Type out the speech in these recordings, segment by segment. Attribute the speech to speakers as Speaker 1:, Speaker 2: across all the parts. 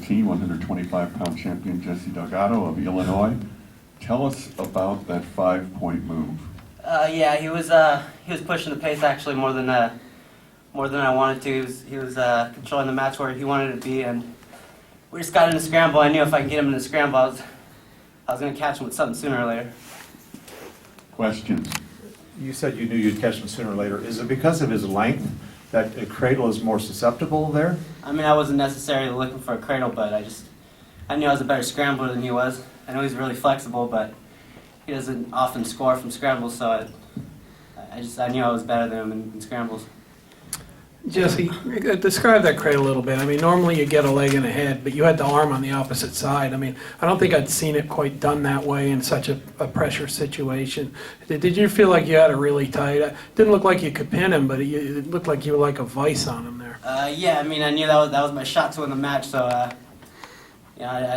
Speaker 1: 2013 125-pound champion Jesse Delgado of Illinois. Tell us about that 5-point move.
Speaker 2: Yeah, he was pushing the pace actually more than I wanted to. He was controlling the match where he wanted it to be, and we just got in a scramble. I knew if I could get him in a scramble, I was going to catch him with something sooner or later.
Speaker 1: Questions?
Speaker 3: You said you knew you'd catch him sooner or later. Is it because of his length that a cradle is more susceptible there?
Speaker 2: I mean, I wasn't necessarily looking for a cradle, but I knew I was a better scrambler than he was. I know he's really flexible, but he doesn't often score from scrambles, so I knew I was better than him in scrambles.
Speaker 4: Jesse, describe that cradle a little bit. I mean, normally you get a leg and a head, but you had the arm on the opposite side. I mean, I don't think I'd seen it quite done that way in such a pressure situation. Did you feel like you had it really tight? It didn't look like you could pin him, but it looked like you were like a vice on him there.
Speaker 2: Yeah, I mean, I knew that was my shot to win the match, so I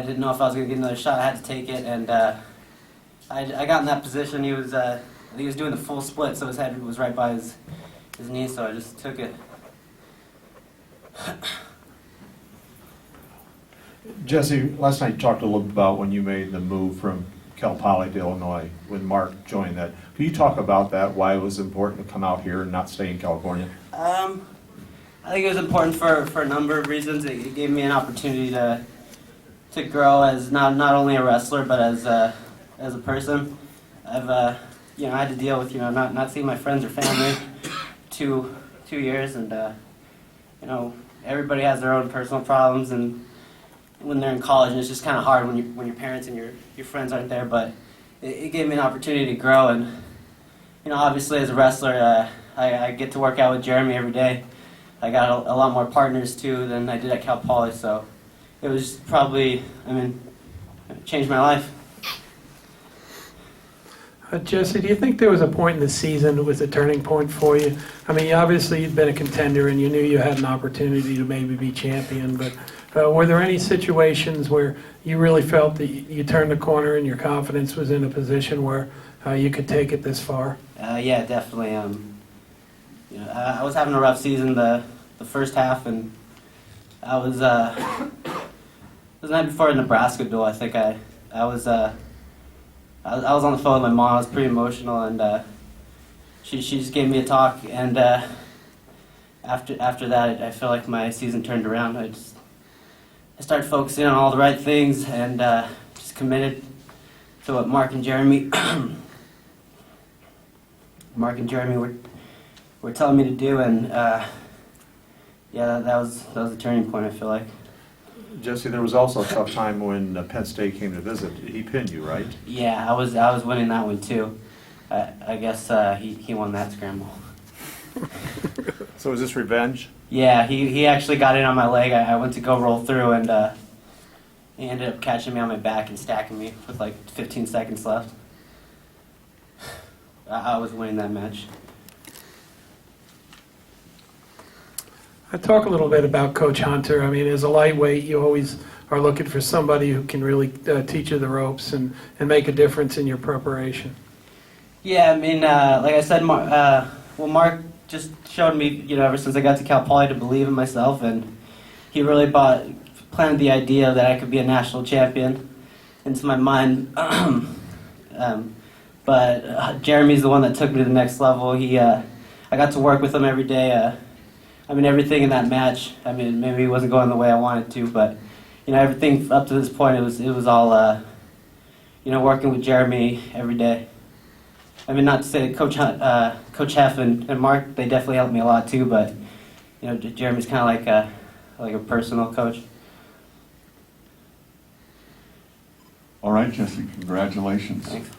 Speaker 2: didn't know if I was going to get another shot. I had to take it, and I got in that position. I think he was doing the full split, so his head was right by his knee, so I just took it.
Speaker 3: Jesse, last night you talked a little bit about when you made the move from Cal Poly to Illinois when Mark joined that. Can you talk about that, why it was important to come out here and not stay in California?
Speaker 2: I think it was important for a number of reasons. It gave me an opportunity to grow as not only a wrestler, but as a person. I've I had to deal with not seeing my friends or family two years, and everybody has their own personal problems, and when they're in college, and it's just kind of hard when your parents and your friends aren't there. But it gave me an opportunity to grow, and obviously as a wrestler, I get to work out with Jeremy every day. I got a lot more partners too than I did at Cal Poly, so it was probably, it changed my life.
Speaker 4: Jesse, do you think there was a point in the season that was a turning point for you? I mean, obviously you'd been a contender and you knew you had an opportunity to maybe be champion, but were there any situations where you really felt that you turned the corner and your confidence was in a position where you could take it this far?
Speaker 2: Yeah, definitely. I was having a rough season the first half, and I was it was the night before a Nebraska duel. I think I was on the phone with my mom. I was pretty emotional, and she just gave me a talk. And after that, I feel like my season turned around. I started focusing on all the right things, and just committed to what Mark and Jeremy were telling me to do. And yeah, that was a turning point, I feel like.
Speaker 3: Jesse, there was also a tough time when Penn State came to visit. He pinned you, right?
Speaker 2: Yeah, I was winning that one too. I guess he won that scramble.
Speaker 3: So is this revenge?
Speaker 2: Yeah, he actually got in on my leg. I went to go roll through, and he ended up catching me on my back and stacking me with like 15 seconds left. I was winning that match.
Speaker 4: Talk a little bit about Coach Hunter. I mean, as a lightweight, you always are looking for somebody who can really teach you the ropes and make a difference in your preparation.
Speaker 2: Yeah, I mean, like I said, Mark just showed me, ever since I got to Cal Poly to believe in myself, and he really planted the idea that I could be a national champion into my mind. But Jeremy's the one that took me to the next level. I got to work with him every day. Everything in that match, maybe it wasn't going the way I wanted to, but, everything up to this point, it was all, working with Jeremy every day. Not to say that Coach Heff and Mark, they definitely helped me a lot too, but, Jeremy's kind of like a personal coach.
Speaker 1: All right, Jesse, congratulations.
Speaker 2: Thanks.